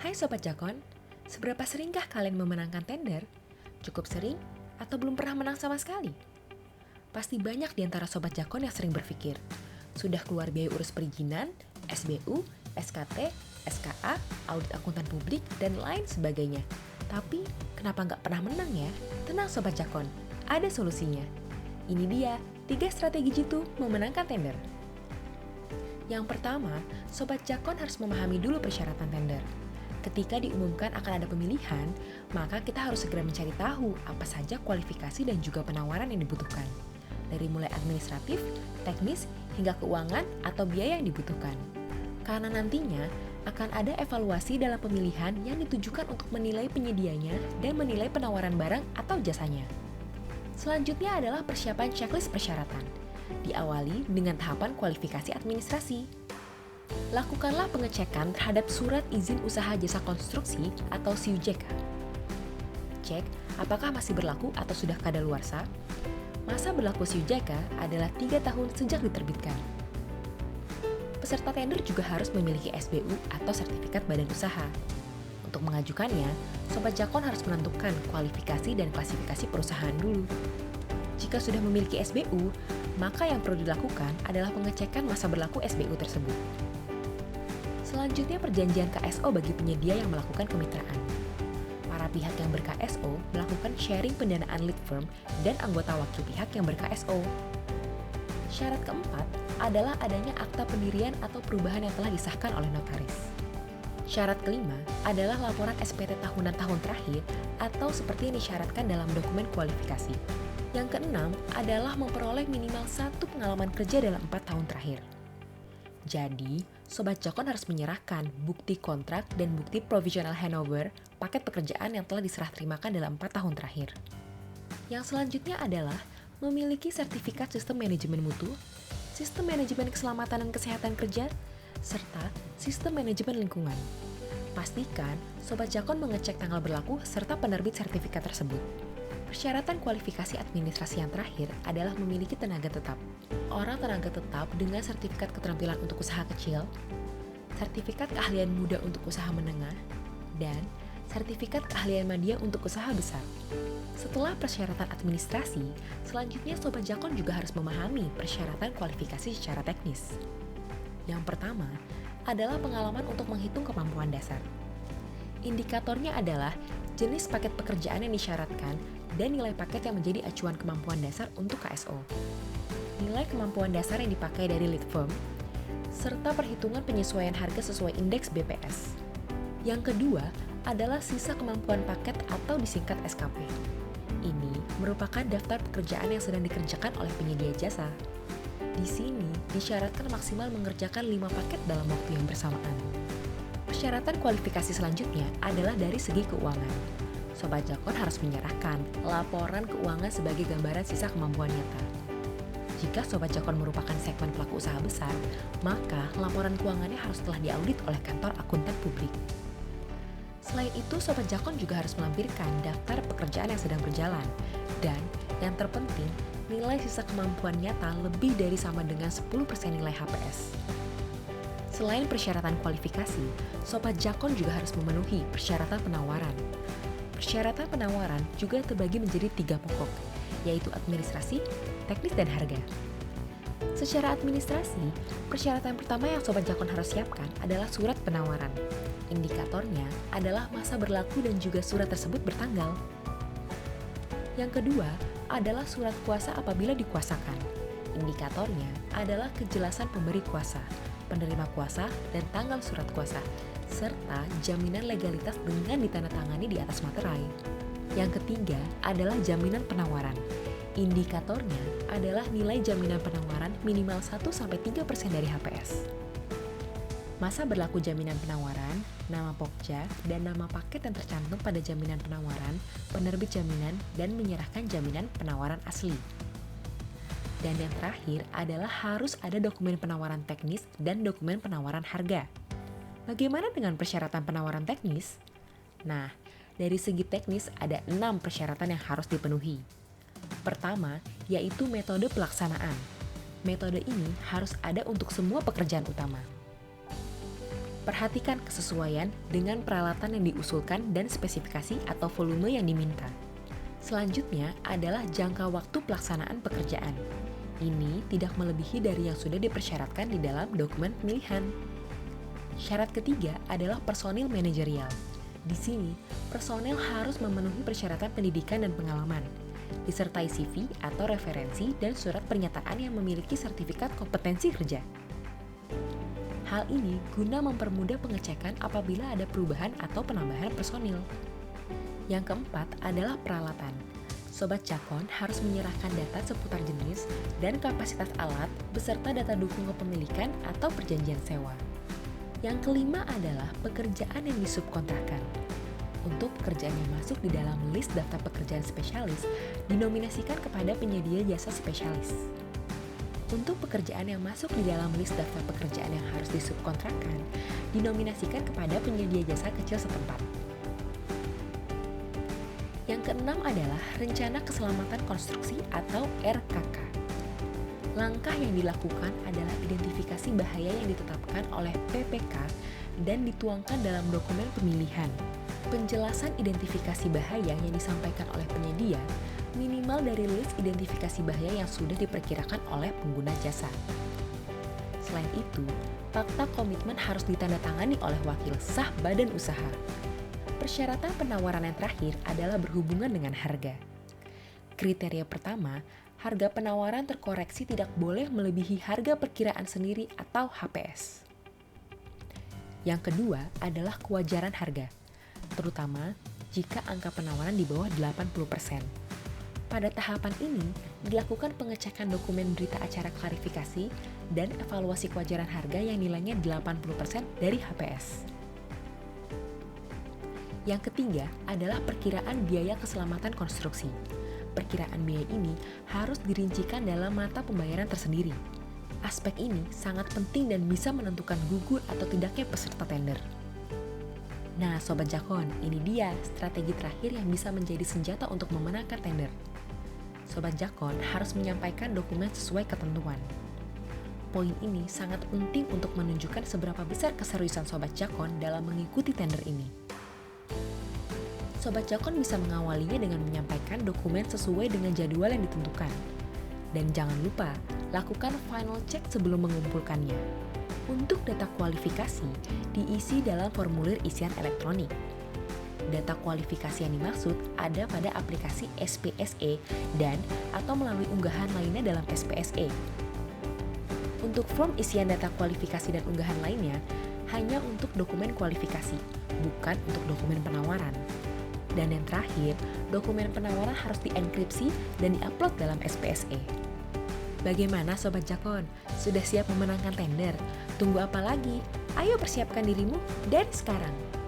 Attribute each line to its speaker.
Speaker 1: Hai Sobat Jakon, seberapa seringkah kalian memenangkan tender? Cukup sering atau belum pernah menang sama sekali? Pasti banyak di antara Sobat Jakon yang sering berpikir, sudah keluar biaya urus perizinan, SBU, SKT, SKA, audit akuntan publik, dan lain sebagainya. Tapi, kenapa nggak pernah menang ya? Tenang Sobat Jakon, ada solusinya. Ini dia, 3 strategi jitu memenangkan tender. Yang pertama, Sobat Jakon harus memahami dulu persyaratan tender. Ketika diumumkan akan ada pemilihan, maka kita harus segera mencari tahu apa saja kualifikasi dan juga penawaran yang dibutuhkan. Dari mulai administratif, teknis, hingga keuangan atau biaya yang dibutuhkan. Karena nantinya akan ada evaluasi dalam pemilihan yang ditujukan untuk menilai penyedianya dan menilai penawaran barang atau jasanya. Selanjutnya adalah persiapan checklist persyaratan. Diawali dengan tahapan kualifikasi administrasi. Lakukanlah pengecekan terhadap surat izin usaha jasa konstruksi atau SIUJK. Cek apakah masih berlaku atau sudah kadaluarsa. Masa berlaku SIUJK adalah 3 tahun sejak diterbitkan. Peserta tender juga harus memiliki SBU atau sertifikat badan usaha. Untuk mengajukannya, Sobat Jakon harus menentukan kualifikasi dan klasifikasi perusahaan dulu. Jika sudah memiliki SBU, maka yang perlu dilakukan adalah pengecekan masa berlaku SBU tersebut. Selanjutnya perjanjian KSO bagi penyedia yang melakukan kemitraan. Para pihak yang ber-KSO melakukan sharing pendanaan lead firm dan anggota wakil pihak yang ber-KSO. Syarat keempat adalah adanya akta pendirian atau perubahan yang telah disahkan oleh notaris. Syarat kelima adalah laporan SPT tahunan tahun terakhir atau seperti yang disyaratkan dalam dokumen kualifikasi. Yang keenam adalah memperoleh minimal 1 pengalaman kerja dalam 4 tahun terakhir. Jadi, Sobat Jakon harus menyerahkan bukti kontrak dan bukti provisional handover paket pekerjaan yang telah diserah terimakan dalam 4 tahun terakhir. Yang selanjutnya adalah memiliki sertifikat sistem manajemen mutu, sistem manajemen keselamatan dan kesehatan kerja, serta sistem manajemen lingkungan. Pastikan Sobat Jakon mengecek tanggal berlaku serta penerbit sertifikat tersebut. Persyaratan kualifikasi administrasi yang terakhir adalah memiliki tenaga tetap. Orang tenaga tetap dengan sertifikat keterampilan untuk usaha kecil, sertifikat keahlian muda untuk usaha menengah, dan sertifikat keahlian media untuk usaha besar. Setelah persyaratan administrasi, selanjutnya Sobat Jakon juga harus memahami persyaratan kualifikasi secara teknis. Yang pertama adalah pengalaman untuk menghitung kemampuan dasar. Indikatornya adalah jenis paket pekerjaan yang disyaratkan dan nilai paket yang menjadi acuan kemampuan dasar untuk KSO. Nilai kemampuan dasar yang dipakai dari lead firm, serta perhitungan penyesuaian harga sesuai indeks BPS. Yang kedua adalah sisa kemampuan paket atau disingkat SKP. Ini merupakan daftar pekerjaan yang sedang dikerjakan oleh penyedia jasa. Di sini disyaratkan maksimal mengerjakan 5 paket dalam waktu yang bersamaan. Persyaratan kualifikasi selanjutnya adalah dari segi keuangan. Sobat Jakon harus menyerahkan laporan keuangan sebagai gambaran sisa kemampuan nyata. Jika Sobat Jakon merupakan segmen pelaku usaha besar, maka laporan keuangannya harus telah diaudit oleh kantor akuntan publik. Selain itu, Sobat Jakon juga harus melampirkan daftar pekerjaan yang sedang berjalan. Dan yang terpenting, nilai sisa kemampuan nyata lebih dari sama dengan 10% nilai HPS. Selain persyaratan kualifikasi, Sobat Jakon juga harus memenuhi persyaratan penawaran. Persyaratan penawaran juga terbagi menjadi 3 pokok, yaitu administrasi, teknis, dan harga. Secara administrasi, persyaratan pertama yang Sobat Jakon harus siapkan adalah surat penawaran. Indikatornya adalah masa berlaku dan juga surat tersebut bertanggal. Yang kedua adalah surat kuasa apabila dikuasakan. Indikatornya adalah kejelasan pemberi kuasa, penerima kuasa, dan tanggal surat kuasa, serta jaminan legalitas dengan ditandatangani di atas materai. Yang ketiga adalah jaminan penawaran. Indikatornya adalah nilai jaminan penawaran minimal 1-3% dari HPS. Masa berlaku jaminan penawaran, nama pokja, dan nama paket yang tercantum pada jaminan penawaran, penerbit jaminan, dan menyerahkan jaminan penawaran asli. Dan yang terakhir adalah harus ada dokumen penawaran teknis dan dokumen penawaran harga. Bagaimana dengan persyaratan penawaran teknis? Nah, dari segi teknis ada 6 persyaratan yang harus dipenuhi. Pertama, yaitu metode pelaksanaan. Metode ini harus ada untuk semua pekerjaan utama. Perhatikan kesesuaian dengan peralatan yang diusulkan dan spesifikasi atau volume yang diminta. Selanjutnya adalah jangka waktu pelaksanaan pekerjaan. Ini tidak melebihi dari yang sudah dipersyaratkan di dalam dokumen pemilihan. Syarat ketiga adalah personil manajerial. Di sini, personel harus memenuhi persyaratan pendidikan dan pengalaman, disertai CV atau referensi dan surat pernyataan yang memiliki sertifikat kompetensi kerja. Hal ini guna mempermudah pengecekan apabila ada perubahan atau penambahan personil. Yang keempat adalah peralatan. Sobat Jakon harus menyerahkan data seputar jenis dan kapasitas alat beserta data dukung kepemilikan atau perjanjian sewa. Yang kelima adalah pekerjaan yang disubkontrakkan. Untuk pekerjaan yang masuk di dalam list daftar pekerjaan spesialis, dinominasikan kepada penyedia jasa spesialis. Untuk pekerjaan yang masuk di dalam list daftar pekerjaan yang harus disubkontrakkan, dinominasikan kepada penyedia jasa kecil setempat. Yang keenam adalah Rencana Keselamatan Konstruksi atau RKK. Langkah yang dilakukan adalah identifikasi bahaya yang ditetapkan oleh PPK dan dituangkan dalam dokumen pemilihan. Penjelasan identifikasi bahaya yang disampaikan oleh penyedia minimal dari list identifikasi bahaya yang sudah diperkirakan oleh pengguna jasa. Selain itu, fakta komitmen harus ditandatangani oleh wakil sah badan usaha. Persyaratan penawaran yang terakhir adalah berhubungan dengan harga. Kriteria pertama, harga penawaran terkoreksi tidak boleh melebihi harga perkiraan sendiri atau HPS. Yang kedua adalah kewajaran harga, terutama jika angka penawaran di bawah 80%. Pada tahapan ini, dilakukan pengecekan dokumen berita acara klarifikasi dan evaluasi kewajaran harga yang nilainya 80% dari HPS. Yang ketiga adalah perkiraan biaya keselamatan konstruksi. Perkiraan biaya ini harus dirincikan dalam mata pembayaran tersendiri. Aspek ini sangat penting dan bisa menentukan gugur atau tidaknya peserta tender. Nah, Sobat Jakon, ini dia strategi terakhir yang bisa menjadi senjata untuk memenangkan tender. Sobat Jakon harus menyampaikan dokumen sesuai ketentuan. Poin ini sangat penting untuk menunjukkan seberapa besar keseriusan Sobat Jakon dalam mengikuti tender ini. Sobat Jakon bisa mengawalinya dengan menyampaikan dokumen sesuai dengan jadwal yang ditentukan. Dan jangan lupa, lakukan final check sebelum mengumpulkannya. Untuk data kualifikasi, diisi dalam formulir isian elektronik. Data kualifikasi yang dimaksud ada pada aplikasi SPSE dan atau melalui unggahan lainnya dalam SPSE. Untuk form isian data kualifikasi dan unggahan lainnya, hanya untuk dokumen kualifikasi, bukan untuk dokumen penawaran. Dan yang terakhir, dokumen penawaran harus dienkripsi dan diupload dalam SPSE. Bagaimana Sobat Jakon? Sudah siap memenangkan tender? Tunggu apa lagi? Ayo persiapkan dirimu dari sekarang!